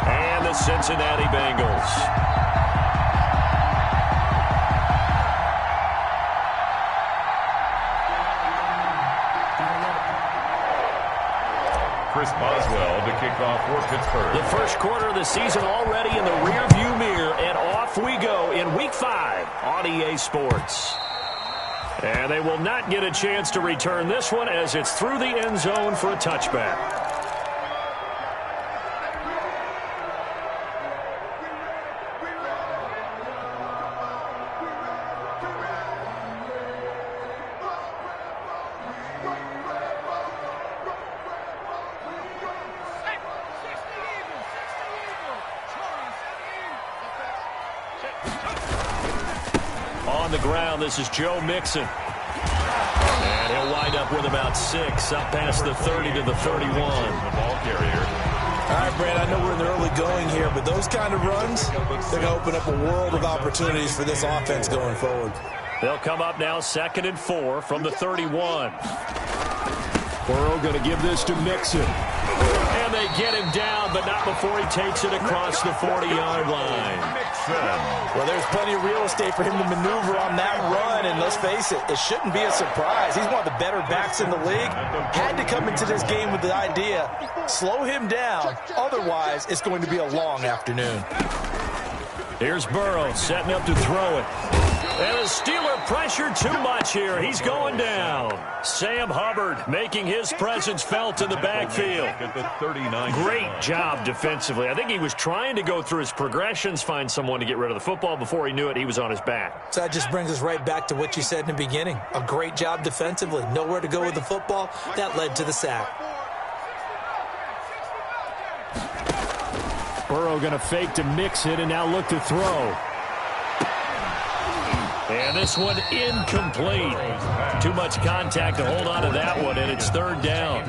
and the Cincinnati Bengals. Chris Boswell to kick off for Pittsburgh. The first quarter of the season already in the rearview mirror, and off we go in Week 5 on EA Sports. And they will not get a chance to return this one as it's through the end zone for a touchback. On the ground, this is Joe Mixon. And he'll wind up with about 6, up past the 30 to the 31. The ball carrier. All right, Brad, I know we're in the early going here, but those kind of runs, they're going to open up a world of opportunities for this offense going forward. They'll come up now 2nd and 4 from the 31. Burrow going to give this to Mixon. And they get him down, but not before he takes it across the 40-yard line. Well, there's plenty of real estate for him to maneuver on that run, and let's face it, it shouldn't be a surprise. He's one of the better backs in the league. Had to come into this game with the idea, slow him down, otherwise it's going to be a long afternoon. Here's Burrow setting up to throw it. And the Steeler pressure too much here. He's going down. Sam Hubbard making his presence felt in the backfield. Great job defensively. I think he was trying to go through his progressions, find someone to get rid of the football. Before he knew it, he was on his back. So that just brings us right back to what you said in the beginning. A great job defensively. Nowhere to go with the football. That led to the sack. Burrow going to fake to mix it and now look to throw. And this one incomplete. Too much contact to hold on to that one, and it's 3rd down.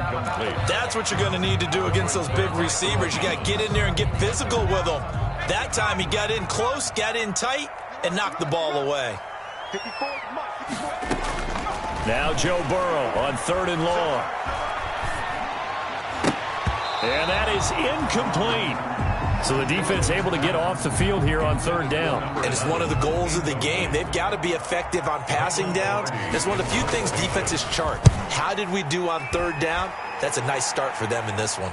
That's what you're going to need to do against those big receivers. You got to get in there and get physical with them. That time he got in close, got in tight, and knocked the ball away. Now Joe Burrow on 3rd and long. And that is incomplete. So the defense able to get off the field here on 3rd down. And it's one of the goals of the game. They've got to be effective on passing downs. It's one of the few things defenses chart. How did we do on 3rd down? That's a nice start for them in this one.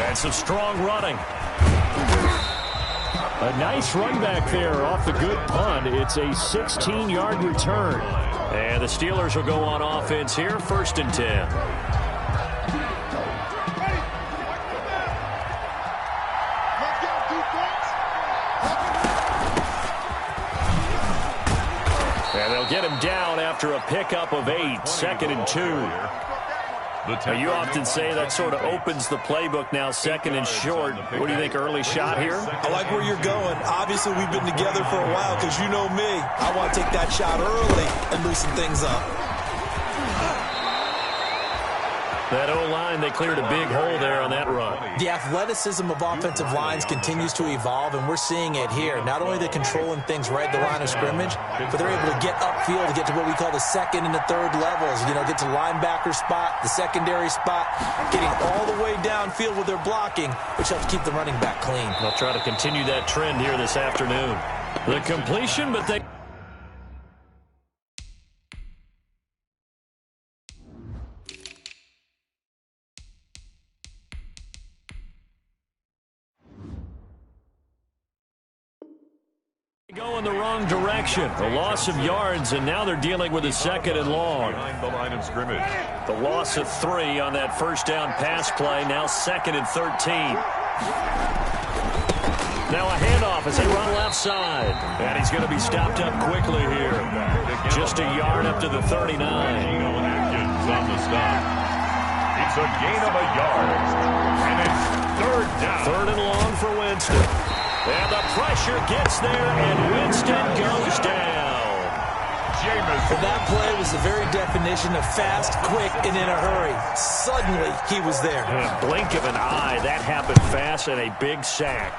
And some strong running. A nice run back there off the good punt. It's a 16-yard return. And the Steelers will go on offense here, 1st and 10. And they'll get him down after a pickup of 8, 2nd and 2. Now, you often say that sort of opens the playbook now, 2nd and short. What do you think, early shot here? I like where you're going. Obviously, we've been together for a while because you know me. I want to take that shot early and loosen things up. That O-line, they cleared a big hole there on that run. The athleticism of offensive lines continues to evolve, and we're seeing it here. Not only are they controlling things right at the line of scrimmage, but they're able to get upfield to get to what we call the 2nd and the 3rd levels. You know, get to linebacker spot, the secondary spot, getting all the way downfield with their blocking, which helps keep the running back clean. They'll try to continue that trend here this afternoon. The completion, but they... go in the wrong direction. A loss of yards, and now they're dealing with a 2nd and long. Behind the line of scrimmage. The loss of 3 on that first down pass play, now 2nd and 13. Now a handoff as they run left side. And he's going to be stopped up quickly here. Just a yard up to the 39. Atkins on the stop. It's a gain of a yard. And it's 3rd down. 3rd and long for Winston. And the pressure gets there, and Winston goes down. Well, that play was the very definition of fast, quick, and in a hurry. Suddenly, he was there. In a blink of an eye, that happened fast, and a big sack.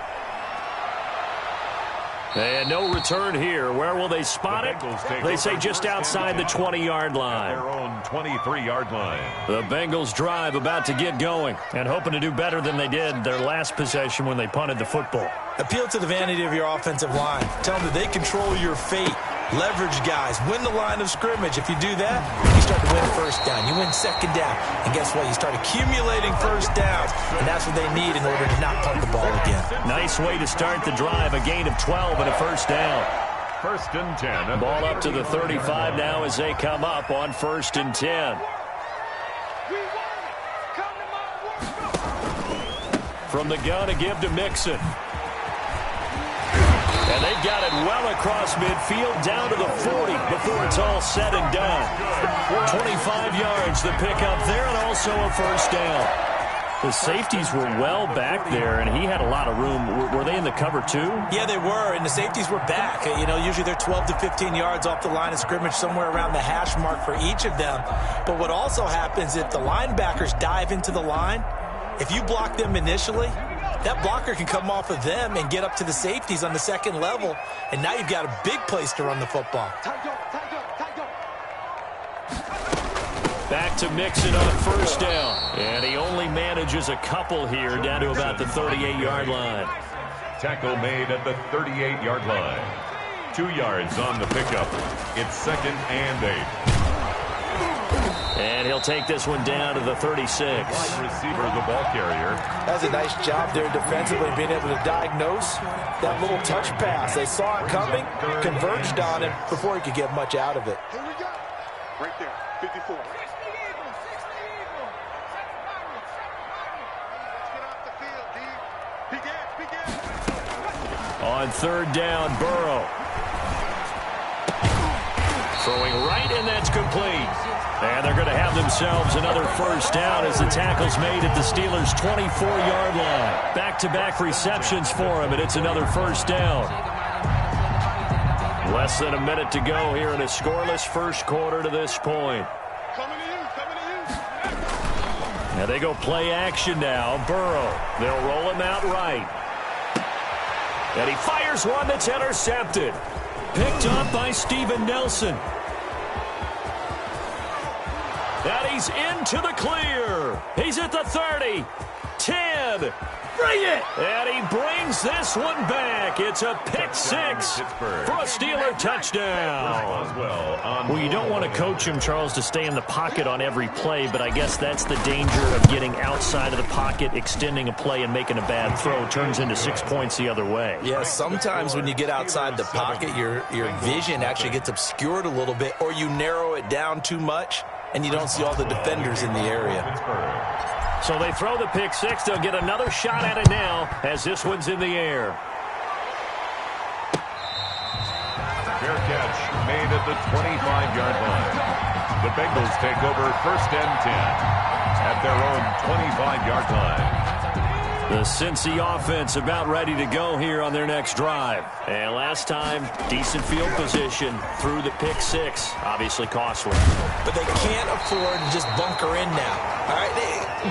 And no return here. Where will they spot it? They say just outside the 20-yard line. Their own 23-yard line. The Bengals drive about to get going and hoping to do better than they did their last possession when they punted the football. Appeal to the vanity of your offensive line. Tell them that they control your fate. Leverage guys. Win the line of scrimmage. If you do that, you start to win first down. You win second down. And guess what? You start accumulating first downs. And that's what they need in order to not punt the ball again. Nice way to start the drive. A gain of 12 and a first down. First and 10. Ball up to the 35 now as they come up on first and 10. From the gun, a give to Mixon. And they've got it well across midfield down to the 40 before it's all said and done. 25 yards the pickup there and also a first down. The safeties were well back there, and he had a lot of room. Were they in the cover too? Yeah, they were, and the safeties were back. You know, usually they're 12 to 15 yards off the line of scrimmage, somewhere around the hash mark for each of them. But what also happens if the linebackers dive into the line, if you block them initially, that blocker can come off of them and get up to the safeties on the second level, and now you've got a big place to run the football. Back to Mixon on first down, and he only manages a couple here down to about the 38-yard line. Tackle made at the 38-yard line. 2 yards on the pickup. It's second and 8. And he'll take this one down to the 36. Wide receiver, the ball carrier. That's a nice job there defensively, being able to diagnose that little touch pass. They saw it coming, converged on him before he could get much out of it. Here we go. Right there, 54. On third down, Burrow. Throwing right, and that's complete. And they're going to have themselves another first down as the tackle's made at the Steelers' 24-yard line. Back-to-back receptions for him, and it's another first down. Less than a minute to go here in a scoreless first quarter to this point. Now they go play action now. Burrow. They'll roll him out right. And he fires one that's intercepted. Picked up by Steven Nelson. And he's into the clear. He's at the 30. 10. Bring it! And he brings this one back. It's a pick six for a Steeler touchdown. Well, you don't want to coach him, Charles, to stay in the pocket on every play, but I guess that's the danger of getting outside of the pocket, extending a play, and making a bad throw. Turns into 6 points the other way. Yeah, sometimes when you get outside the pocket, your vision actually gets obscured a little bit, or you narrow it down too much, and you don't see all the defenders in the area. So they throw the pick six. They'll get another shot at it now as this one's in the air. Fair catch made at the 25-yard line. The Bengals take over first and 10 at their own 25-yard line. The Cincy offense about ready to go here on their next drive. And last time, decent field position through the pick six. Obviously costly. But they can't afford to just bunker in now. All right,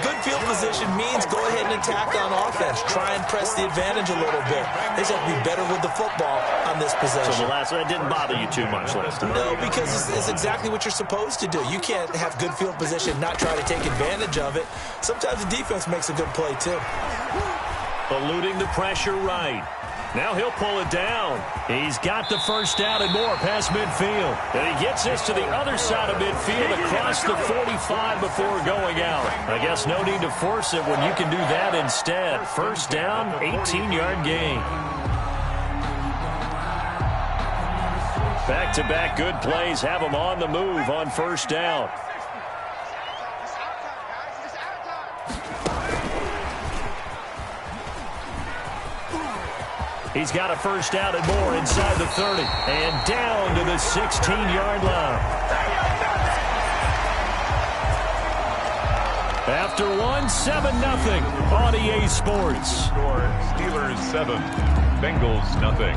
good field position means go ahead and attack on offense. Try and press the advantage a little bit. They just have to be better with the football on this possession. So the last one didn't bother you too much last time? No, because it's exactly what you're supposed to do. You can't have good field position, not try to take advantage of it. Sometimes the defense makes a good play, too. Eluding the pressure right. Now he'll pull it down. He's got the first down and more past midfield. And he gets this to the other side of midfield across the 45 before going out. I guess no need to force it when you can do that instead. First down, 18-yard gain. Back-to-back good plays have him on the move on first down. He's got a first down and more inside the 30. And down to the 16-yard line. After one, 7-0 on EA Sports. Score, Steelers 7, Bengals nothing.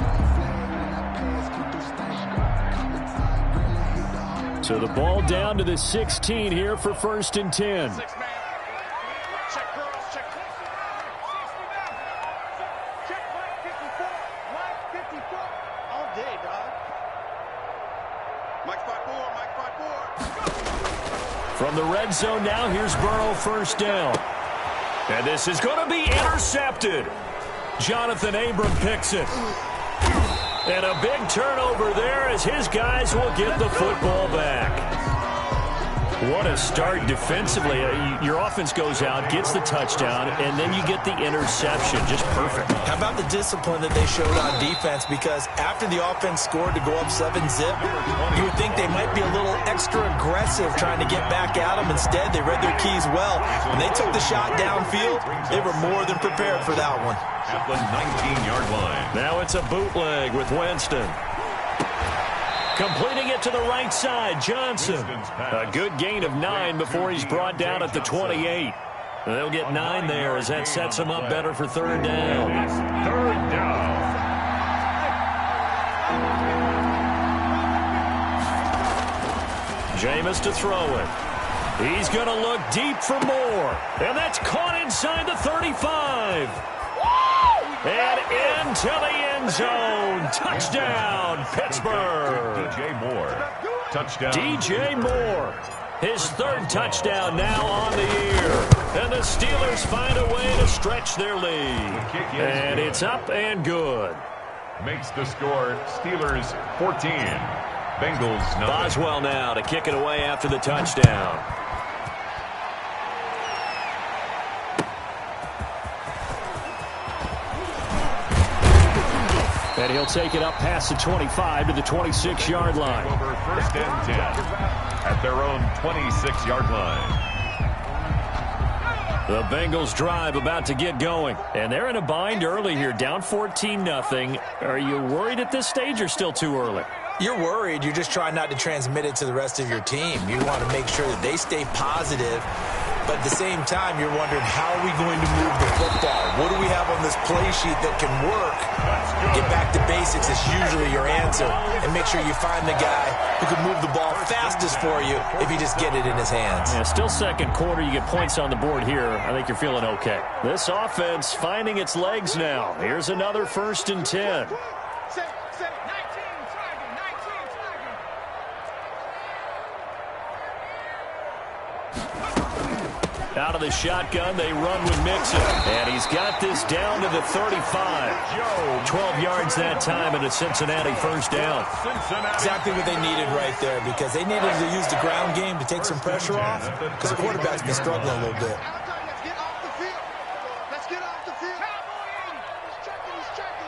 So the ball down to the 16 here for first and 10. From the red zone now, here's Burrow, first down. And this is going to be intercepted. Jonathan Abram picks it. And a big turnover there as his guys will get the football back. What a start defensively. Your offense goes out, gets the touchdown, and then you get the interception. Just perfect. How about the discipline that they showed on defense? Because after the offense scored to go up 7-0, you would think they might be a little extra aggressive trying to get back at them. Instead, they read their keys well. When they took the shot downfield, they were more than prepared for that one. At the 19-yard line. Now it's a bootleg with Winston. Completing it to the right side, Johnson. A good gain of 9 before he's brought down at the 28. They'll get 9 there as that sets him up better for third down. Third down. Jameis to throw it. He's going to look deep for more. And that's caught inside the 35. And into the end zone. Touchdown, Pittsburgh. DJ Moore. Touchdown. DJ Moore. His third touchdown now on the year. And the Steelers find a way to stretch their lead. And it's up and good. Makes the score Steelers 14. Bengals 9. Boswell now to kick it away after the touchdown. And he'll take it up past the 25 to the 26-yard line. Over first and 10 at their own 26-yard line. The Bengals drive about to get going. And they're in a bind early here, down 14-0. Are you worried at this stage or still too early? You're worried. You're just trying not to transmit it to the rest of your team. You want to make sure that they stay positive. But at the same time, you're wondering, how are we going to move the football? What do we have on this play sheet that can work? Get back to basics is usually your answer. And make sure you find the guy who can move the ball fastest for you if you just get it in his hands. Yeah, still second quarter. You get points on the board here. I think you're feeling okay. This offense finding its legs now. Here's another first and 10. Out of the shotgun, they run with Mixon. And he's got this down to the 35. 12 yards that time and a Cincinnati first down. Exactly what they needed right there, because they needed to use the ground game to take some pressure off, because the quarterback's been struggling a little bit. Let's get off the field. He's checking.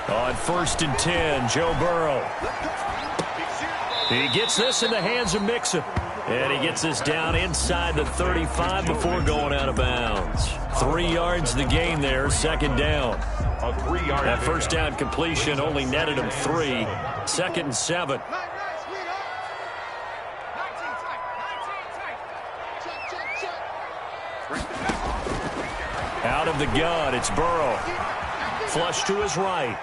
On first and 10, Joe Burrow. He gets this in the hands of Mixon. And he gets this down inside the 35 before going out of bounds. 3 yards the gain there, second down. A 3-yard. That first down completion only netted him 3. Second and 7. Out of the gun, it's Burrow. Flush to his right.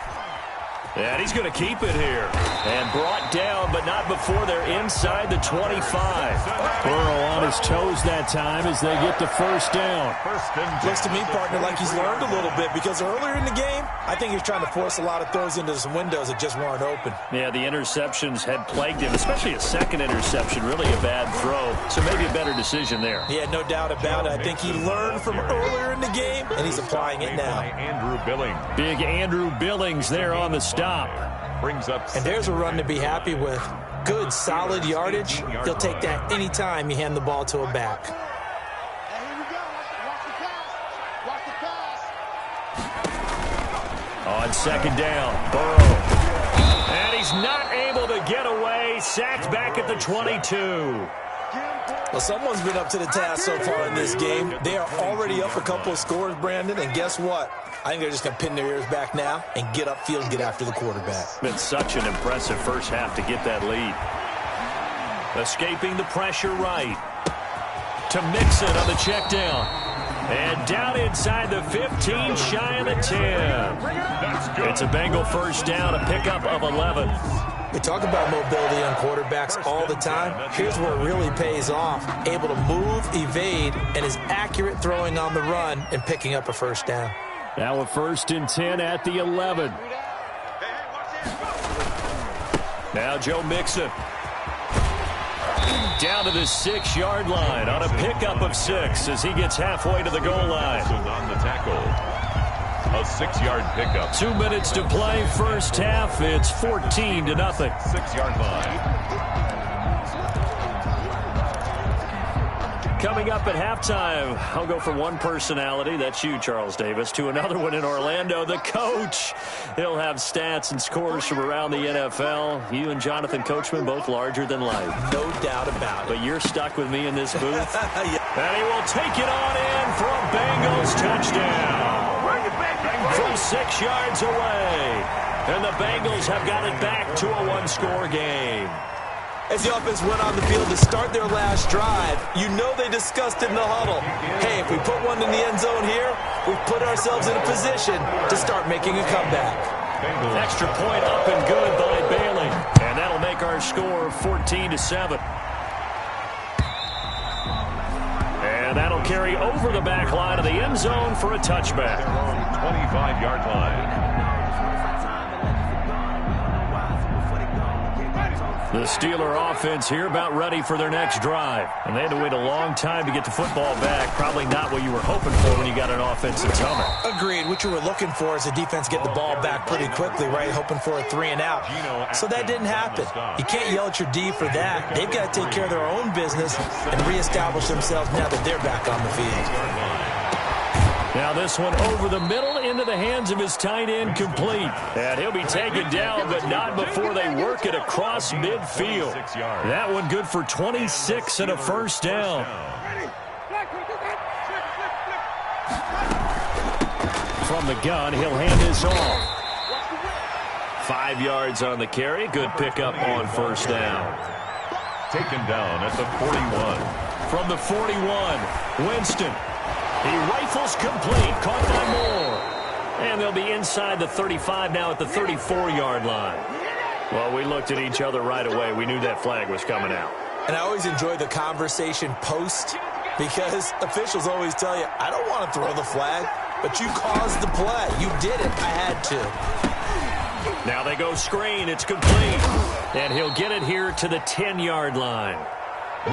And he's going to keep it here. And brought down, but not before they're inside the 25. Burrow on his toes that time as they get the first down. Looks to me, partner, like he's learned a little bit, because earlier in the game, I think he was trying to force a lot of throws into some windows that just weren't open. Yeah, the interceptions had plagued him, especially a second interception, really a bad throw. So maybe a better decision there. Yeah, no doubt about it. I think he learned from earlier in the game, and he's applying it now. Andrew Billings. Big Andrew Billings there on the stop. Brings up. And there's a run to be happy with. Good, solid yardage. He'll take that anytime you hand the ball to a back. Here we go. Watch the pass. On second down, Burrow. And he's not able to get away. Sacked back at the 22. Well, someone's been up to the task so far in this game. They are already up a couple of scores, Brandon, and guess what? I think they're just going to pin their ears back now and get upfield and get after the quarterback. Been such an impressive first half to get that lead. Escaping the pressure right. To Mixon on the check down. And down inside the 15, shy of the 10. It's a Bengal first down, a pickup of 11. We talk about mobility on quarterbacks all the time. Here's where it really pays off. Able to move, evade, and is accurate throwing on the run and picking up a first down. Now a first and 10 at the 11. Now Joe Mixon. Down to the 6-yard line on a pickup of 6 as he gets halfway to the goal line. On the tackle. A 6-yard pickup. 2 minutes to play first half. It's 14-0. 6-yard line. Coming up at halftime, I'll go from one personality, that's you, Charles Davis, to another one in Orlando, the coach. He'll have stats and scores from around the NFL. You and Jonathan Coachman, both larger than life. No doubt about it. But you're stuck with me in this booth. Yeah. And he will take it on in for a Bengals touchdown. From 6 yards away. And the Bengals have got it back to a one-score game. As the offense went on the field to start their last drive, you know they discussed it in the huddle. Hey, if we put one in the end zone here, we've put ourselves in a position to start making a comeback. Extra point up and good by Bailey. And that'll make our score 14-7. And that'll carry over the back line of the end zone for a touchback. 25-yard line. The Steeler offense here about ready for their next drive. And they had to wait a long time to get the football back. Probably not what you were hoping for when you got an offense that's humming. Agreed. What you were looking for is the defense get the ball back pretty quickly, right? Hoping for a 3-and-out. So that didn't happen. You can't yell at your D for that. They've got to take care of their own business and reestablish themselves now that they're back on the field. Now this one over the middle into the hands of his tight end, complete. And he'll be taken down, but not before they work it across midfield. That one good for 26 and a first down. From the gun, he'll hand this off. 5 yards on the carry. Good pickup on first down. Taken down at the 41. From the 41, Winston. He rifles complete, caught by Moore. And they'll be inside the 35 now at the 34-yard line. Well, we looked at each other right away. We knew that flag was coming out. And I always enjoy the conversation post because officials always tell you, I don't want to throw the flag, but you caused the play. You did it. I had to. Now they go screen. It's complete. And he'll get it here to the 10-yard line.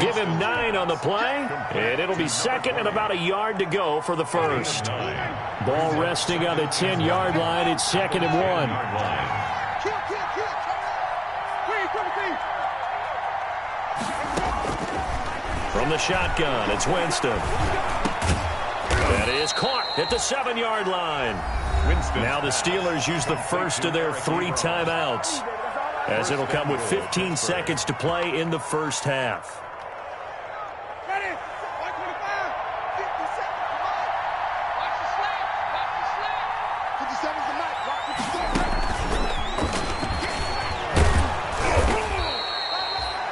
Give him 9 on the play, and it'll be second and about a yard to go for the first. Ball resting on the 10-yard line. It's second and 1. From the shotgun, it's Winston. That is caught at the 7-yard line. Now the Steelers use the first of their 3 timeouts, as it'll come with 15 seconds to play in the first half.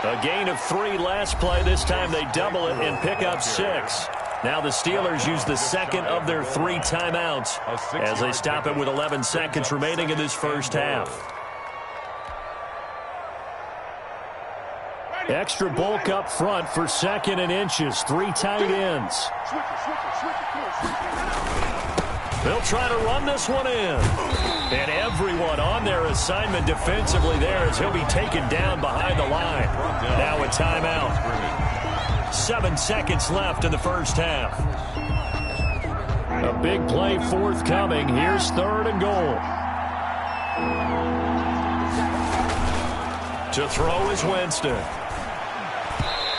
A gain of 3 last play. This time they double it and pick up 6. Now the Steelers use the second of their 3 timeouts as they stop it with 11 seconds remaining in this first half. Extra bulk up front for second and inches. 3 tight ends. They'll try to run this one in. And everyone on their assignment defensively there as he'll be taken down behind the line. Now a timeout. 7 seconds left in the first half. A big play forthcoming. Here's 3rd and goal. To throw is Winston.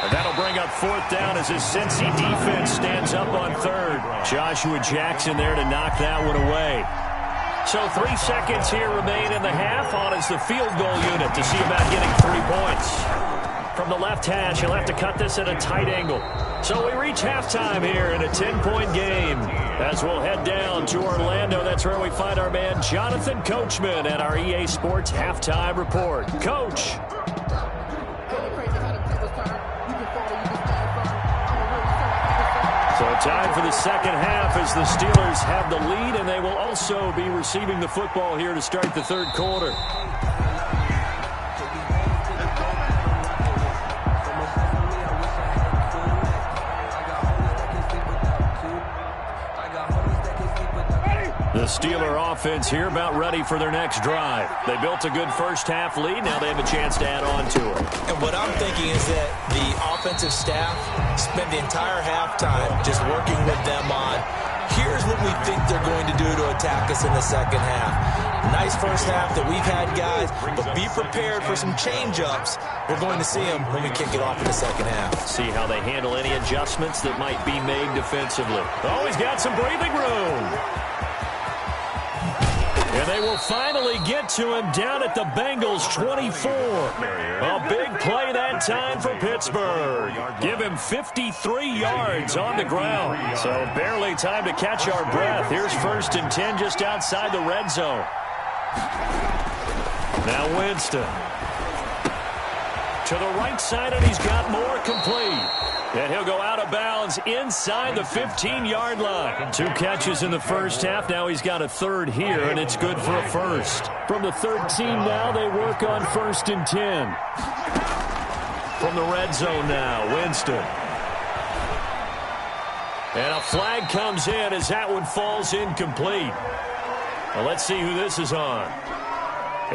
And that'll bring up 4th down as his Cincy defense stands up on 3rd. Joshua Jackson there to knock that one away. So 3 seconds here remain in the half. On is the field goal unit to see about getting 3 points. From the left hash, he'll have to cut this at a tight angle. So we reach halftime here in a 10-point game. As we'll head down to Orlando, that's where we find our man Jonathan Coachman at our EA Sports Halftime Report. Coach. So time for the second half as the Steelers have the lead, and they will also be receiving the football here to start the 3rd quarter. The Steeler offense here about ready for their next drive. They built a good first-half lead. Now they have a chance to add on to it. And what I'm thinking is that the offensive staff spent the entire halftime just working with them on, here's what we think they're going to do to attack us in the second half. Nice first half that we've had, guys, but be prepared for some change-ups. We're going to see them when we kick it off in the second half. See how they handle any adjustments that might be made defensively. Oh, he's got some breathing room. And they will finally get to him down at the Bengals 24. A big play that time for Pittsburgh. Give him 53 yards on the ground. So barely time to catch our breath. Here's 1st and 10 just outside the red zone. Now Winston. To the right side, and he's got more complete. And he'll go out of bounds inside the 15-yard line. 2 catches in the first half. Now he's got a third here, and it's good for a first. From the 13 now, they work on 1st and 10. From the red zone now, Winston. And a flag comes in as that one falls incomplete. Well, let's see who this is on.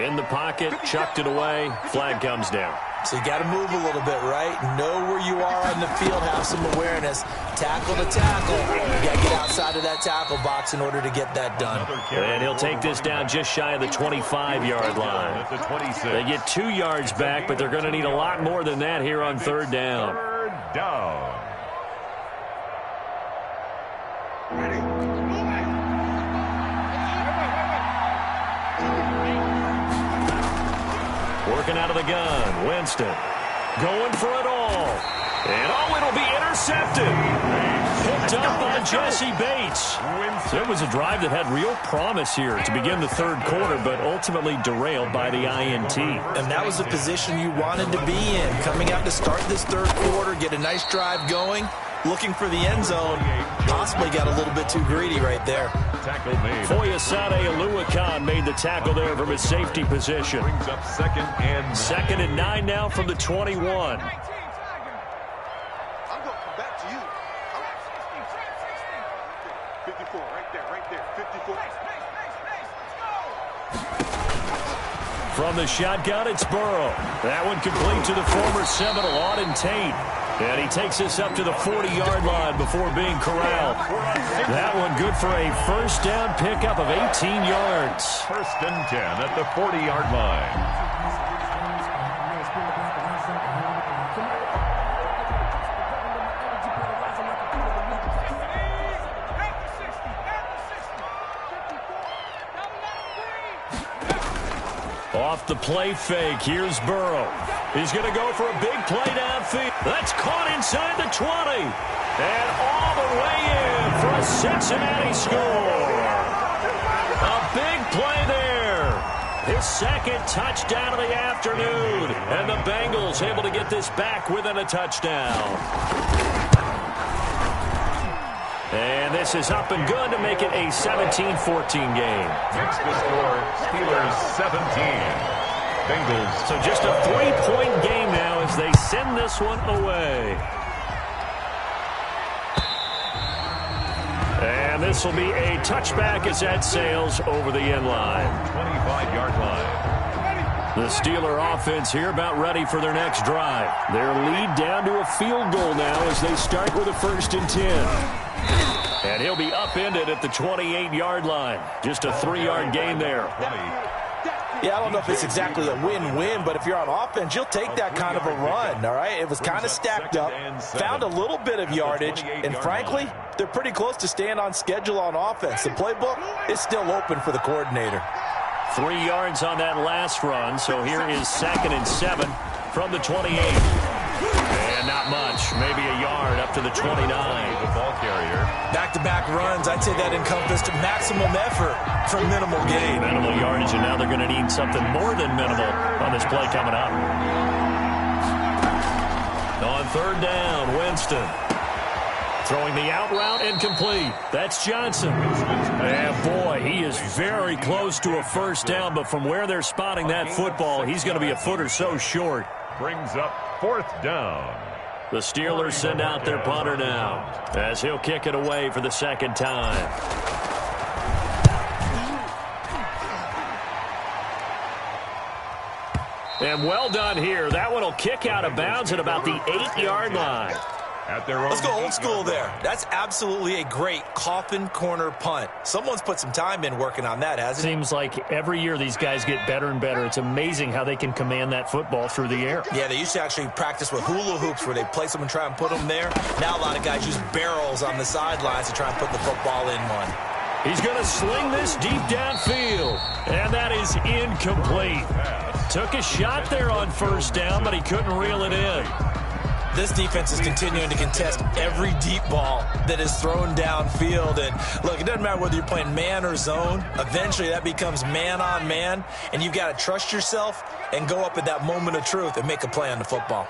In the pocket, chucked it away, flag comes down. So you got to move a little bit, right? Know where you are on the field, have some awareness. Tackle to tackle. You got to get outside of that tackle box in order to get that done. And he'll take this down just shy of the 25-yard line. They get 2 yards back, but they're going to need a lot more than that here on 3rd down. 3rd down. Working out of the gun, Winston. Going for it all. And it'll be intercepted. Picked up by Jesse Bates. So it was a drive that had real promise here to begin the 3rd quarter, but ultimately derailed by the INT. And that was the position you wanted to be in. Coming out to start this 3rd quarter, get a nice drive going, looking for the end zone. Possibly got a little bit too greedy right there. Tackle made. Foyesade Oluwakan made the tackle there from his safety position. Brings up 2nd and 9. 2nd and 9 now from the 21. I'm going to come back to you. 54, right there, 54. From the shotgun, it's Burrow. That one complete to the former Seminole, Auden Tate. And he takes this up to the 40-yard line before being corralled. That one good for a 1st down pickup of 18 yards. 1st and 10 at the 40-yard line. Off the play fake, here's Burrow. He's going to go for a big play downfield. That's caught inside the 20. And all the way in for a Cincinnati score. A big play there. His 2nd touchdown of the afternoon. And the Bengals able to get this back within a touchdown. And this is up and good to make it a 17-14 game. Next to score, Steelers 17. Bengals. So just a 3-point game now as they send this one away. And this will be a touchback as that sails over the end line. 25-yard line. The Steeler offense here about ready for their next drive. Their lead down to a field goal now as they start with a 1st and 10. And he'll be upended at the 28-yard line. Just a 3-yard gain there. Yeah, I don't know if it's exactly a win-win, but if you're on offense, you'll take that kind of a run, all right? It was kind of stacked up, found a little bit of yardage, and frankly, they're pretty close to staying on schedule on offense. The playbook is still open for the coordinator. 3 yards on that last run, so here is 2nd and 7 from the 28. And not much, maybe a yard up to the 29. The ball carrier. Back-to-back runs, I'd say that encompassed maximum effort for minimal gain. Minimal yardage, and now they're going to need something more than minimal on this play coming up. On 3rd down, Winston. Throwing the out route incomplete. That's Johnson. And boy, he is very close to a 1st down, but from where they're spotting that football, he's going to be a foot or so short. Brings up 4th down. The Steelers send out their punter now as he'll kick it away for the 2nd time. And well done here. That one will kick out of bounds at about the 8-yard line. Let's go old school there. That's absolutely a great coffin corner punt. Someone's put some time in working on that, hasn't it? Seems like every year these guys get better and better. It's amazing how they can command that football through the air. Yeah, they used to actually practice with hula hoops where they place them and try and put them there. Now a lot of guys use barrels on the sidelines to try and put the football in one. He's going to sling this deep downfield, and that is incomplete. Took a shot there on first down, but he couldn't reel it in. This defense is continuing to contest every deep ball that is thrown downfield. And, look, it doesn't matter whether you're playing man or zone. Eventually, that becomes man on man, and you've got to trust yourself and go up at that moment of truth and make a play on the football.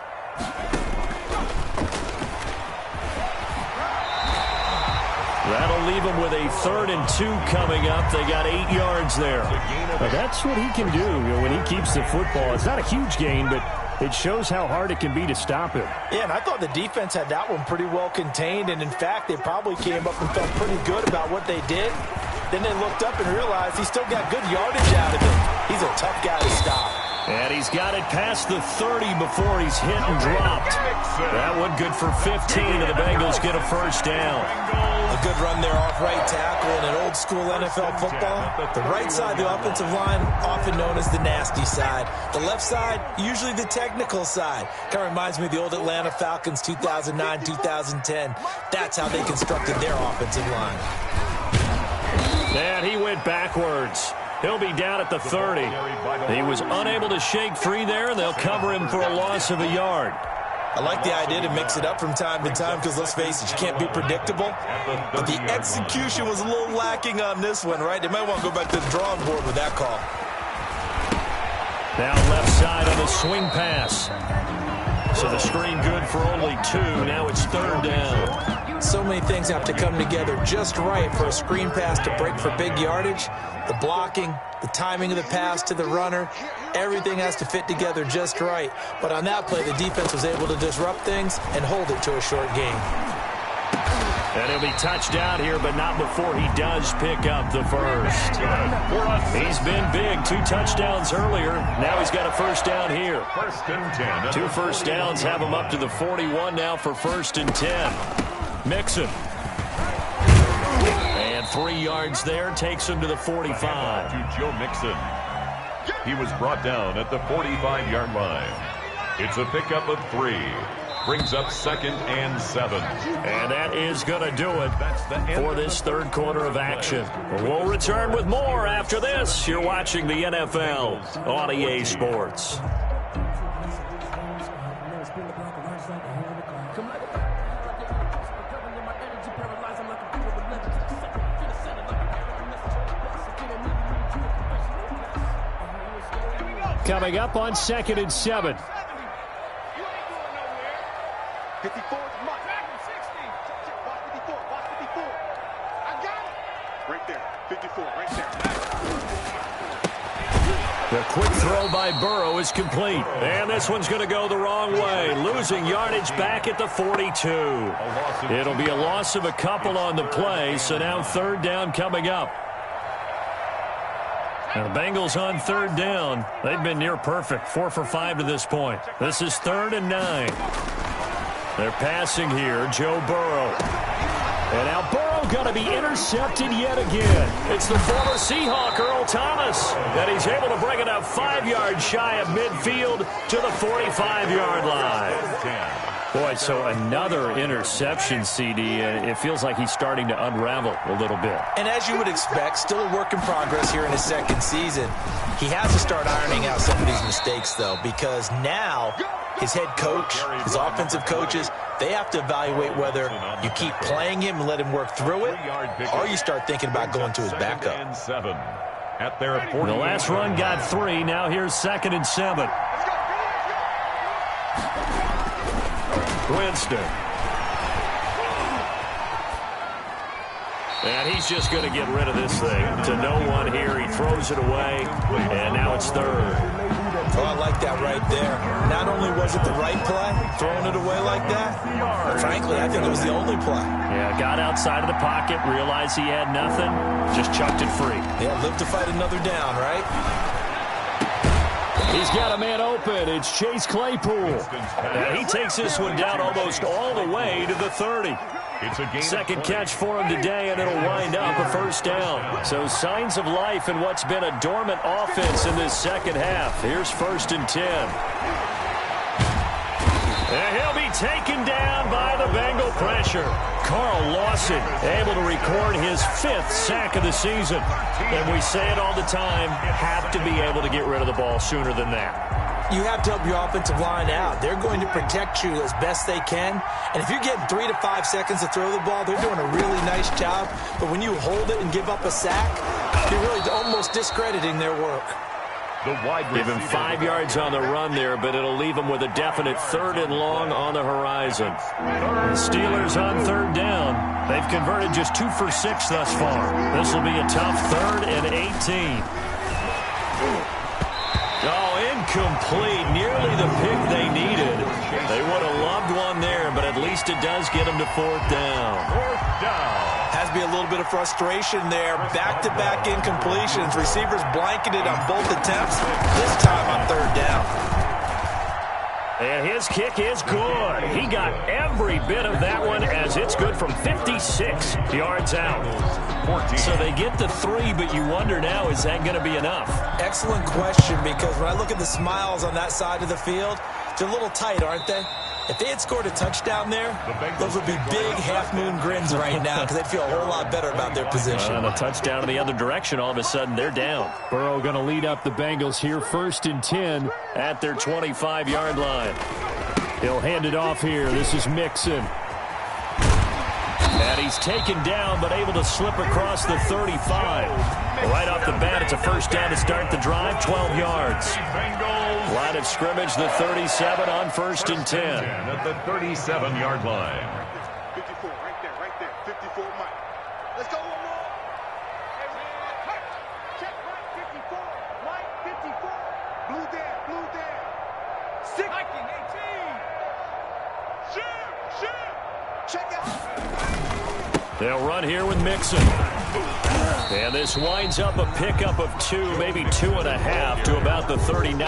That'll leave them with a 3rd and 2 coming up. They got 8 yards there. Now that's what he can do when he keeps the football. It's not a huge gain, but it shows how hard it can be to stop him. Yeah, and I thought the defense had that one pretty well contained, and in fact, they probably came up and felt pretty good about what they did. Then they looked up and realized he still got good yardage out of it. He's a tough guy to stop. And he's got it past the 30 before he's hit and dropped. That one good for 15, and the Bengals get a first down. A good run there off right tackle in an old-school NFL football. The right side, the offensive line, often known as the nasty side. The left side, usually the technical side. Kind of reminds me of the old Atlanta Falcons 2009, 2010. That's how they constructed their offensive line. And he went backwards. He'll be down at the 30. He was unable to shake free there, and they'll cover him for a loss of a yard. I like the idea to mix it up from time to time because, let's face it, you can't be predictable. But the execution was a little lacking on this one, right? They might want to go back to the drawing board with that call. Now left side on the swing pass. So the screen good for only 2. Now it's 3rd down. So many things have to come together just right for a screen pass to break for big yardage. The blocking, the timing of the pass to the runner, everything has to fit together just right. But on that play, the defense was able to disrupt things and hold it to a short gain. And he'll be touched down here, but not before he does pick up the first. He's been big. 2 touchdowns earlier. Now he's got a first down here. 2 first downs have him up to the 41 now for 1st and 10. Mixon. And 3 yards there takes him to the 45. To Joe Mixon. He was brought down at the 45-yard line. It's a pickup of 3. Brings up 2nd and 7. And that is going to do it for this 3rd quarter of action. We'll return with more after this. You're watching the NFL on EA Sports. Coming up on 2nd and 7. 54, Mark. 60. Watch 54. Watch 54. I got it. Right there. 54. Right there. The quick throw by Burrow is complete. And this one's going to go the wrong way. Losing yardage back at the 42. It'll be a loss of a couple on the play. So now 3rd down coming up. Now the Bengals on 3rd down. They've been near perfect. 4 for 5 to this point. This is 3rd and 9. They're passing here, Joe Burrow. And now Burrow going to be intercepted yet again. It's the former Seahawk, Earl Thomas. And he's able to bring it up 5 yards shy of midfield to the 45-yard line. Boy, so another interception, CD. It feels like he's starting to unravel a little bit. And as you would expect, still a work in progress here in his 2nd season. He has to start ironing out some of these mistakes, though, because now his head coach, his offensive coaches, they have to evaluate whether you keep playing him and let him work through it, or you start thinking about going to his backup. At their 40. The last run got 3. Now here's 2nd and 7. Winston. And he's just going to get rid of this thing to no one here. He throws it away, and now it's 3rd. Oh, I like that right there. Not only was it the right play, throwing it away like that, but frankly, I think it was the only play. Yeah, got outside of the pocket, realized he had nothing, just chucked it free. Yeah, live to fight another down, right? He's got a man open. It's Chase Claypool. And he takes this one down almost all the way to the 30. It's a Second catch for him today, and it'll wind up a first down. So signs of life in what's been a dormant offense in this second half. Here's 1st and 10. And he'll be taken down by the Bengal pressure. Carl Lawson able to record his 5th sack of the season. And we say it all the time, have to be able to get rid of the ball sooner than that. You have to help your offensive line out. They're going to protect you as best they can. And if you're getting 3 to 5 seconds to throw the ball, they're doing a really nice job. But when you hold it and give up a sack, you're really almost discrediting their work. Give him 5 yards on the run there, but it'll leave him with a definite 3rd and long on the horizon. The Steelers on 3rd down. They've converted just 2 for 6 thus far. This will be a tough 3rd and 18. Oh, incomplete. Nearly the pick they needed. They would have loved one there, but at least it does get them to 4th down. 4th down. Has to be a little bit of frustration there. Back-to-back incompletions. Receivers blanketed on both attempts. This time on 3rd down. And his kick is good. He got every bit of that one as it's good from 56 yards out. So they get the 3, but you wonder now, is that going to be enough? Excellent question, because when I look at the smiles on that side of the field, they're a little tight, aren't they? If they had scored a touchdown there, those would be big half-moon grins right now because they'd feel a whole lot better about their position. And a touchdown in the other direction, all of a sudden they're down. Burrow going to lead up the Bengals here, 1st and 10 at their 25-yard line. He'll hand it off here. This is Mixon. And he's taken down, but able to slip across the 35. Right off the bat, it's a first down to start the drive, 12 yards. Line of scrimmage, the 37 on 1st and 10. At the 37-yard line. 54, right there. 54, Mike. Let's go one more. Check right, 54. Mike, 54. Blue there. 6. 18. Shoot. Check out. They'll run here with Mixon. And this winds up a pickup of 2, maybe 2.5 to about the 39.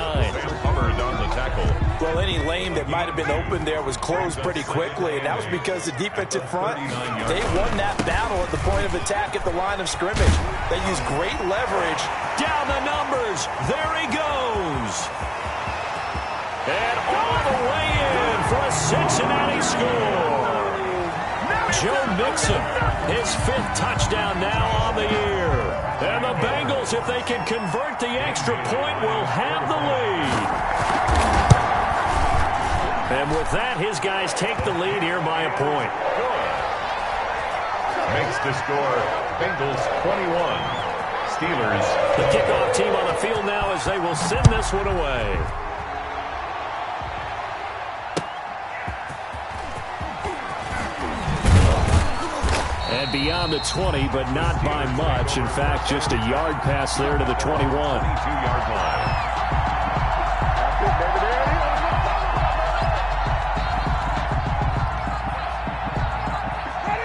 Hubbard on the tackle. Well, any lane that might have been open there was closed pretty quickly, and that was because the defensive front, they won that battle at the point of attack at the line of scrimmage. They used great leverage. Down the numbers. There he goes. And all the way in for a Cincinnati score. Joe Mixon, his 5th touchdown now on the year. And the Bengals, if they can convert the extra point, will have the lead. And with that, his guys take the lead here by a point. Makes the score Bengals 21. Steelers. The kickoff team on the field now as they will send this one away. And beyond the 20, but not by much. In fact, just a yard pass there to the 21. 22-yard line.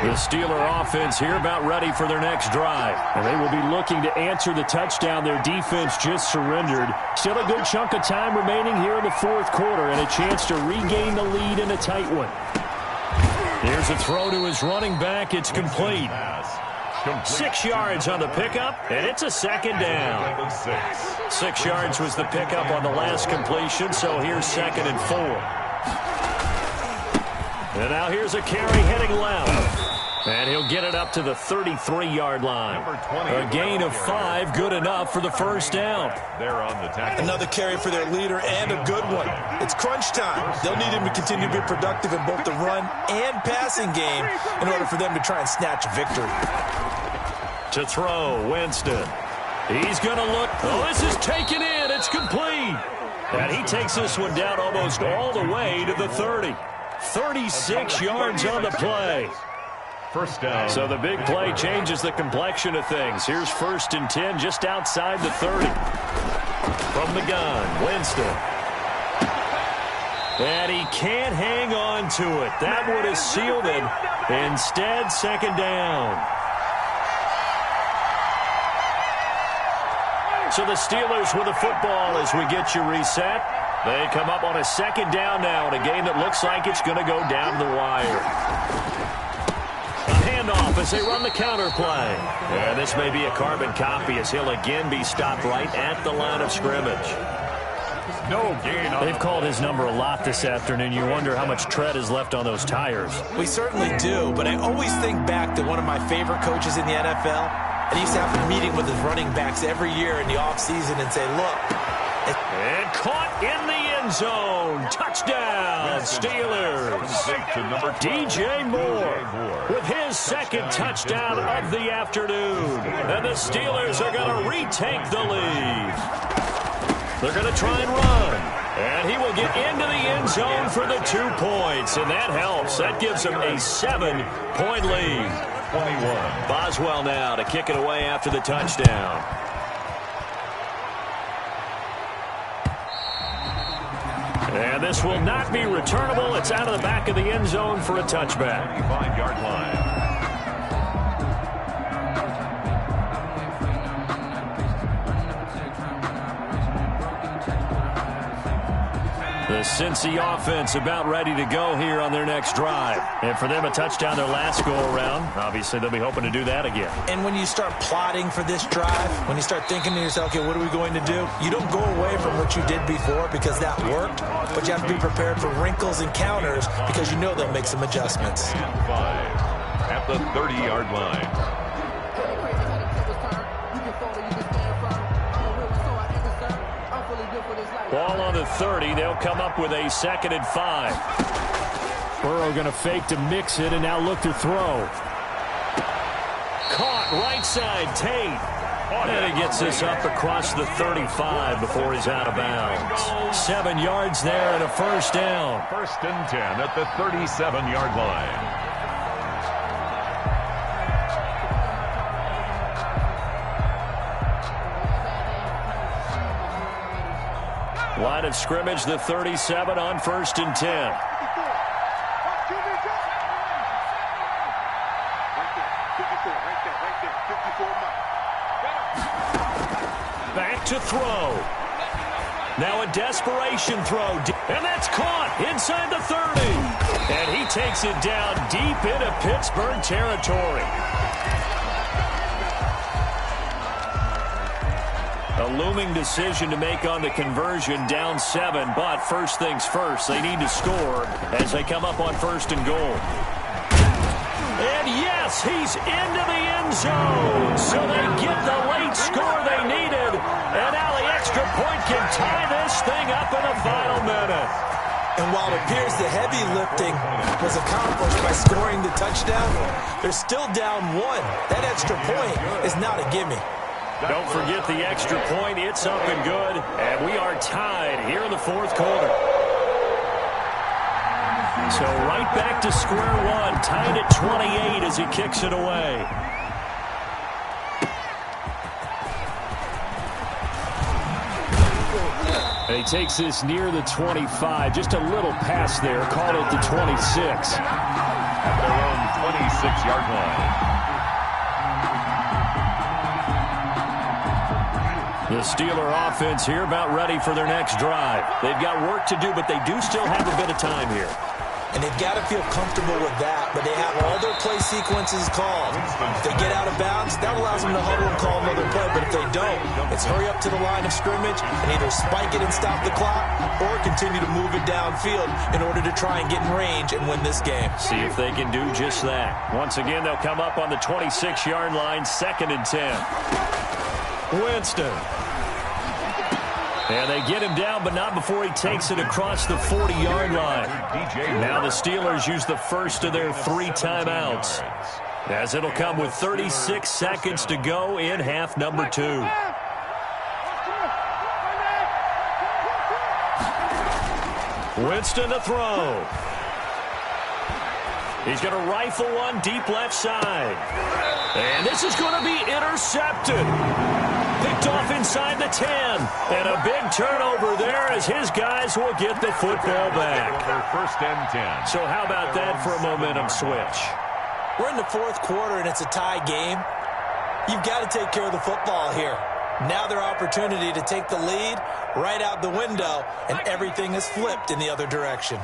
The Steeler offense here about ready for their next drive. And they will be looking to answer the touchdown their defense just surrendered. Still a good chunk of time remaining here in the 4th quarter and a chance to regain the lead in a tight one. Here's a throw to his running back. It's complete. 6 yards on the pickup, and it's a 2nd down. 6 yards was the pickup on the last completion, so here's 2nd and 4. And now here's a carry heading left. And he'll get it up to the 33-yard line. A gain of 5, good enough for the first down. They're on the tackle. Another carry for their leader and a good one. It's crunch time. They'll need him to continue to be productive in both the run and passing game in order for them to try and snatch victory. To throw, Winston. He's going to look. Oh, this is taken in. It's complete. And he takes this one down almost all the way to the 30. 36 yards on the play. First down. So the big play changes the complexion of things. Here's 1st and 10 just outside the 30. From the gun, Winston. And he can't hang on to it. That would have sealed it. Instead, 2nd down. So the Steelers with the football as we get you reset. They come up on a second down now in a game that looks like it's going to go down the wire. A handoff as they run the counter play. And this may be a carbon copy as he'll again be stopped right at the line of scrimmage. No gain. They've called his number a lot this afternoon. You wonder how much tread is left on those tires. We certainly do, but I always think back to one of my favorite coaches in the NFL. And he used to have a meeting with his running backs every year in the offseason and say, look. And caught in the end zone. Touchdown, Steelers. DJ Moore with his second touchdown of the afternoon. And the Steelers are going to retake the lead. They're going to try and run. And he will get into the end zone for the 2 points. And that helps. That gives him a 7-point lead. 21. Boswell now to kick it away after the touchdown. And this will not be returnable. It's out of the back of the end zone for a touchback. 25-yard line. The Cincy offense about ready to go here on their next drive. And for them, a touchdown their last go-around. Obviously, they'll be hoping to do that again. And when you start plotting for this drive, when you start thinking to yourself, okay, what are we going to do? You don't go away from what you did before because that worked, but you have to be prepared for wrinkles and counters because you know they'll make some adjustments. 5 at the 30-yard line. Ball on the 30. They'll come up with a 2nd and 5. Burrow going to fake to mix it and now look to throw. Caught right side, Tate. And he gets this up across the 35 before he's out of bounds. 7 yards there and a first down. 1st and 10 at the 37-yard line. Line of scrimmage, the 37 on 1st and 10. Back to throw. Now a desperation throw. And that's caught inside the 30. And he takes it down deep into Pittsburgh territory. A looming decision to make on the conversion, down 7, but first things first, they need to score as they come up on 1st and goal. And yes, he's into the end zone, so they get the late score they needed, and now the extra point can tie this thing up in the final minute. And while it appears the heavy lifting was accomplished by scoring the touchdown, they're still down 1. That extra point is not a gimme. Don't forget the extra point. It's up and good. And we are tied here in the 4th quarter. So right back to square one. Tied at 28 as he kicks it away. And he takes this near the 25. Just a little pass there. Called it the 26. At their own 26-yard line. The Steeler offense here about ready for their next drive. They've got work to do, but they do still have a bit of time here. And they've got to feel comfortable with that, but they have all their play sequences called. If they get out of bounds, that allows them to huddle and call another play, but if they don't, it's hurry up to the line of scrimmage and either spike it and stop the clock or continue to move it downfield in order to try and get in range and win this game. See if they can do just that. Once again, they'll come up on the 26-yard line, 2nd and 10. Winston. And they get him down, but not before he takes it across the 40-yard line. Now the Steelers use the first of their 3 timeouts, as it'll come with 36 seconds to go in half number 2. Winston to throw. He's going to rifle one deep left side. And this is going to be intercepted. Picked off inside the 10. And a big turnover there as his guys will get the football back. 1st and 10. So how about that for a momentum switch? We're in the 4th quarter and it's a tie game. You've got to take care of the football here. Now their opportunity to take the lead right out the window, and everything is flipped in the other direction.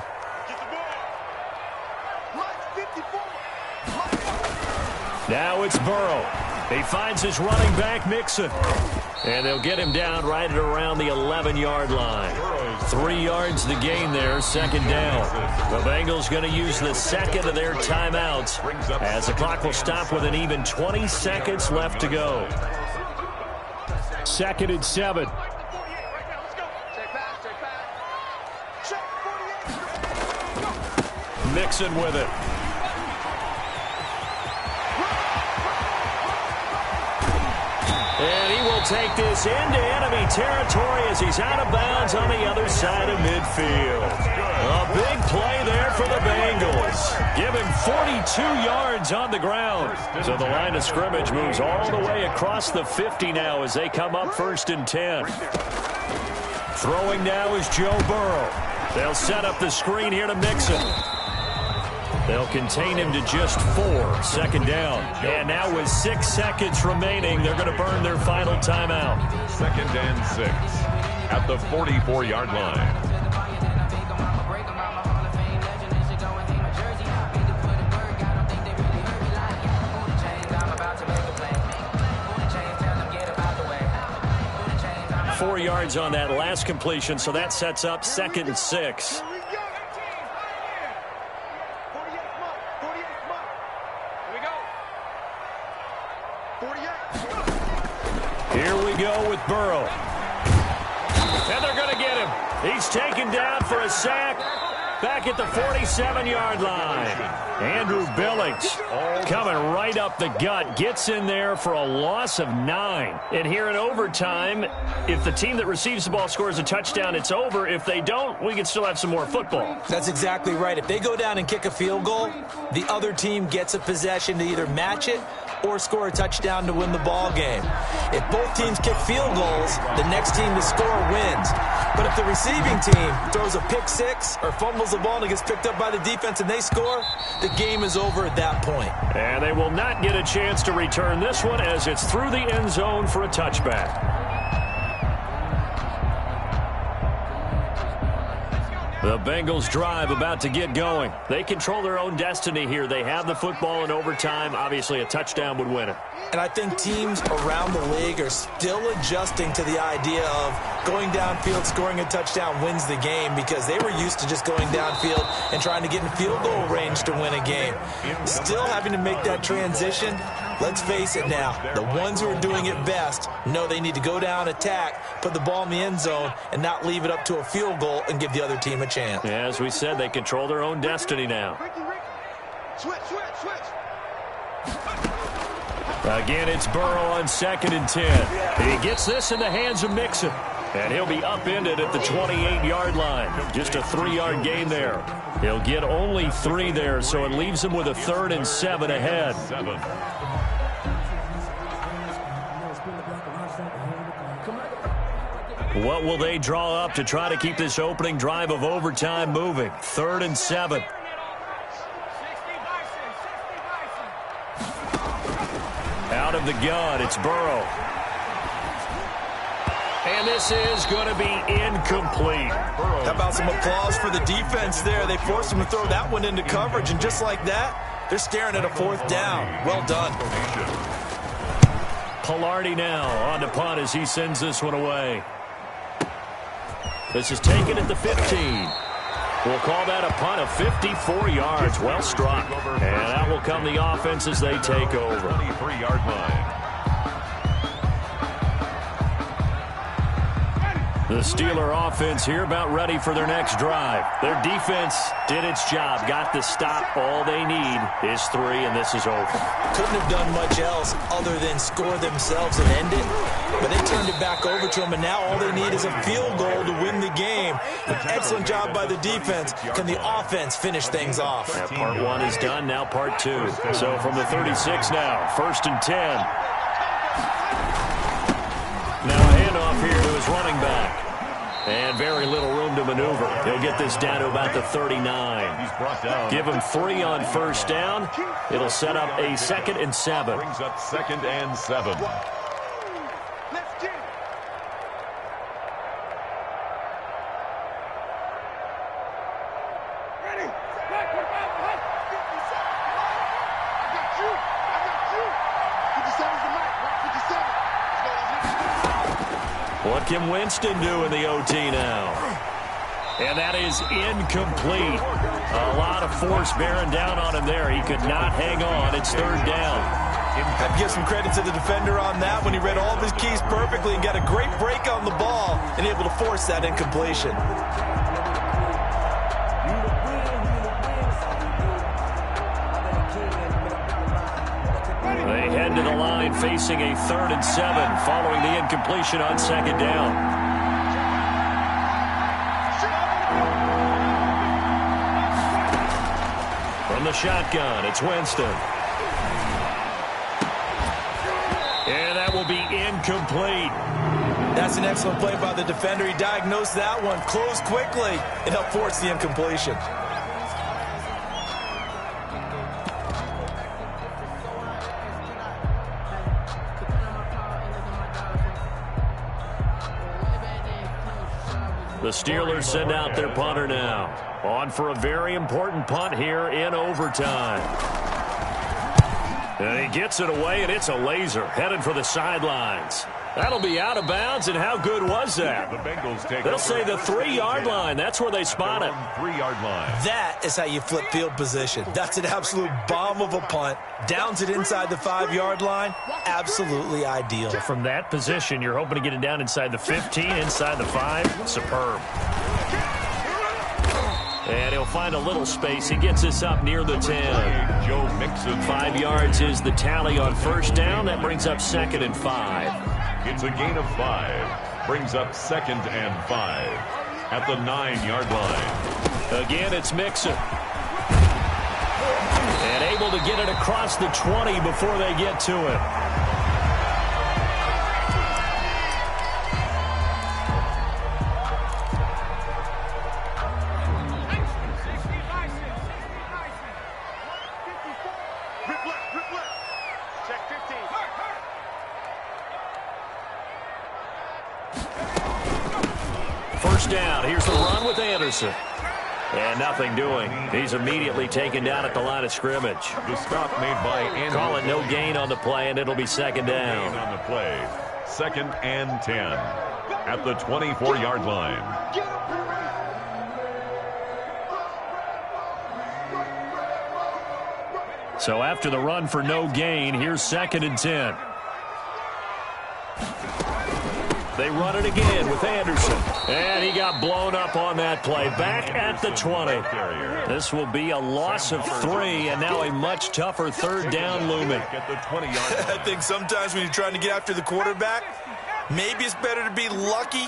Now it's Burrow. He finds his running back, Mixon. And they'll get him down right at around the 11-yard line. 3 yards to gain there, second down. The Bengals going to use the second of their timeouts as the clock will stop with an even 20 seconds left to go. 2nd and 7. Mixon with it. And he will take this into enemy territory as he's out of bounds on the other side of midfield. A big play there for the Bengals. Give him 42 yards on the ground. So the line of scrimmage moves all the way across the 50 now as they come up 1st and 10. Throwing now is Joe Burrow. They'll set up the screen here to Mixon. They'll contain him to just 4, 2nd down. And now with 6 seconds remaining, they're going to burn their final timeout. 2nd and 6 at the 44-yard line. Four yards on that last completion, so that sets up 2nd and 6. Here we go with Burrow. And they're going to get him. He's taken down for a sack back at the 47-yard line. Andrew Billings coming right up the gut. Gets in there for a loss of 9. And here in overtime, if the team that receives the ball scores a touchdown, it's over. If they don't, we can still have some more football. That's exactly right. If they go down and kick a field goal, the other team gets a possession to either match it or score a touchdown to win the ball game. If both teams kick field goals, the next team to score wins. But if the receiving team throws a pick six or fumbles the ball and it gets picked up by the defense and they score, the game is over at that point. And they will not get a chance to return this one as it's through the end zone for a touchback. The Bengals drive about to get going. They control their own destiny here. They have the football in overtime. Obviously, a touchdown would win it. And I think teams around the league are still adjusting to the idea of going downfield, scoring a touchdown wins the game, because they were used to just going downfield and trying to get in field goal range to win a game. Still having to make that transition. Let's face it now, the ones who are doing it best know they need to go down, attack, put the ball in the end zone, and not leave it up to a field goal and give the other team a chance. Yeah, as we said, they control their own destiny now. Switch. Again, it's Burrow on 2nd and 10. He gets this in the hands of Mixon, and he'll be upended at the 28-yard line. Just a 3-yard gain there. He'll get only 3 there, so it leaves him with a 3rd and 7 ahead. What will they draw up to try to keep this opening drive of overtime moving? 3rd and 7. Out of the gun, it's Burrow. And this is going to be incomplete. How about some applause for the defense there? They forced him to throw that one into coverage, and just like that, they're staring at a 4th down. Well done. Palardy now on the punt as he sends this one away. This is taken at the 15. We'll call that a punt of 54 yards. Well struck. And that will come the offense as they take over. 23-yard line. The Steeler offense here about ready for their next drive. Their defense did its job, got the stop. All they need is 3, and this is over. Couldn't have done much else other than score themselves and end it. But they turned it back over to them, and now all they need is a field goal to win the game. An excellent job by the defense. Can the offense finish things off? Yeah, part 1 is done, now part 2. So from the 36 now, 1st and 10. Now a handoff here to his running back. And very little room to maneuver. He'll get this down to about the 39. He's brought down. Give him 3 on 1st down. It'll set up a 2nd and 7. Brings up 2nd and 7. Let's get it. What can Winston do in the OT now? And that is incomplete. A lot of force bearing down on him there. He could not hang on. It's third down. I'd give some credit to the defender on that when he read all of his keys perfectly and got a great break on the ball and able to force that incompletion. They head to the line facing a 3rd and 7 following the incompletion on second down. From the shotgun, it's Winston. And that will be incomplete. That's an excellent play by the defender. He diagnosed that one, closed quickly, and helped force the incompletion. The Steelers send out their punter now. On for a very important punt here in overtime. And he gets it away, and it's a laser. Headed for the sidelines. That'll be out of bounds, and how good was that? The Bengals take They'll say the 3-yard line. That's where they spot it. 3-yard line. That is how you flip field position. That's an absolute bomb of a punt. Downs it inside the 5-yard line. Absolutely ideal. From that position, you're hoping to get it down inside the 15, inside the 5. Superb. And he'll find a little space. He gets us up near the 10. Joe Mixon. 5 yards is the tally on first down. That brings up 2nd and 5. It's a gain of 5. Brings up 2nd and 5. At the 9-yard line. Again, it's Mixon. And able to get it across the 20 before they get to it. First down. Here's the run with Anderson. And nothing doing. He's immediately taken down at the line of scrimmage. The stop made by Andrew. Call it no gain on the play, and it'll be second down. On the play. 2nd and 10. At the 24-yard line. So after the run for no gain, here's 2nd and 10. They run it again with Anderson. And he got blown up on that play. Back at the 20. This will be a loss of 3, and now a much tougher third down looming. At the 20-yard line. I think sometimes when you're trying to get after the quarterback, maybe it's better to be lucky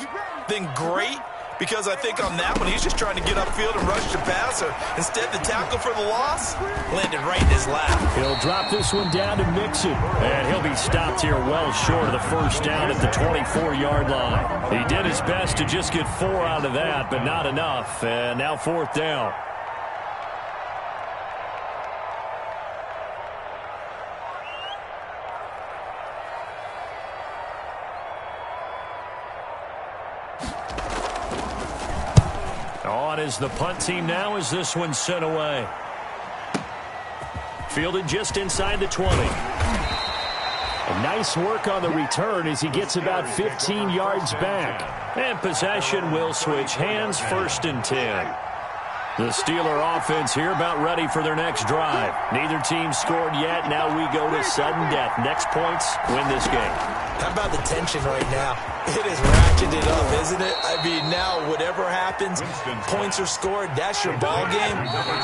than great. Because I think on that one, he's just trying to get upfield and rush the passer. Instead, the tackle for the loss landed right in his lap. He'll drop this one down to Mixon. And he'll be stopped here well short of the first down at the 24-yard line. He did his best to just get 4 out of that, but not enough. And now 4th down. On is the punt team now as this one's sent away. Fielded just inside the 20. A nice work on the return as he gets about 15 yards back. And possession will switch hands, 1st and 10. The Steeler offense here about ready for their next drive. Neither team scored yet. Now we go to sudden death. Next points win this game. How about the tension right now? It is ratcheted up, isn't it? I mean, now whatever happens, points are scored. That's your ball game.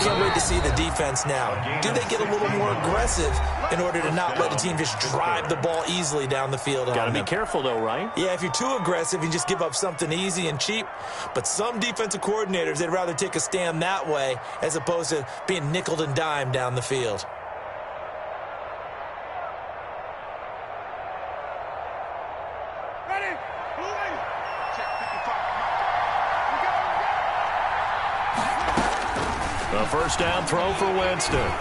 Can't wait to see the defense now. Do they get a little more aggressive in order to not let a team just drive the ball easily down the field? Got to be careful, though, right? Yeah, if you're too aggressive, you just give up something easy and cheap. But some defensive coordinators, they'd rather take a stand that way as opposed to being nickeled and dimed down the field. A first down throw for Winston.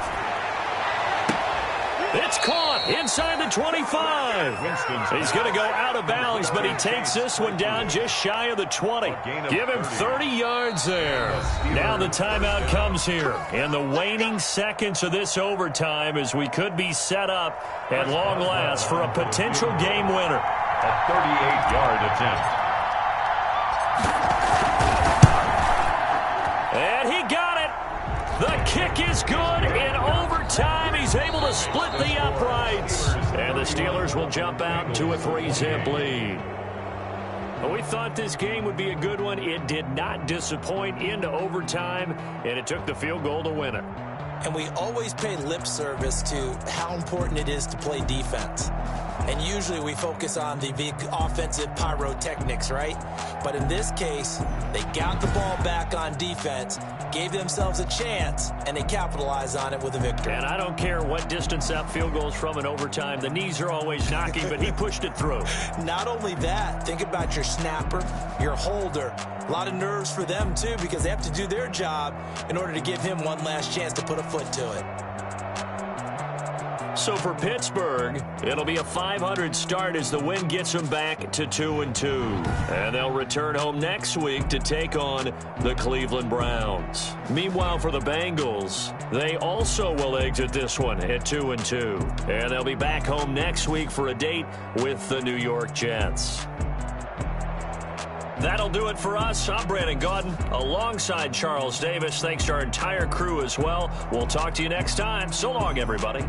It's caught inside the 25. He's going to go out of bounds, but he takes this one down just shy of the 20. Give him 30 yards there. Now the timeout comes here in the waning seconds of this overtime as we could be set up at long last for a potential game winner. A 38-yard attempt. The kick is good. In overtime, he's able to split the uprights. And the Steelers will jump out to a 3-zip lead. We thought this game would be a good one. It did not disappoint into overtime, and it took the field goal to win it. And we always pay lip service to how important it is to play defense. And usually we focus on the big offensive pyrotechnics, right? But in this case, they got the ball back on defense, gave themselves a chance, and they capitalized on it with a victory. And I don't care what distance that field goal is from in overtime. The knees are always knocking, but he pushed it through. Not only that, think about your snapper, your holder. A lot of nerves for them, too, because they have to do their job in order to give him one last chance to put a foot to it. So for Pittsburgh, it'll be a .500 start as the win gets them back to 2-2. And they'll return home next week to take on the Cleveland Browns. Meanwhile, for the Bengals, they also will exit this one at 2-2. And they'll be back home next week for a date with the New York Jets. That'll do it for us. I'm Brandon Gaudin alongside Charles Davis. Thanks to our entire crew as well. We'll talk to you next time. So long, everybody.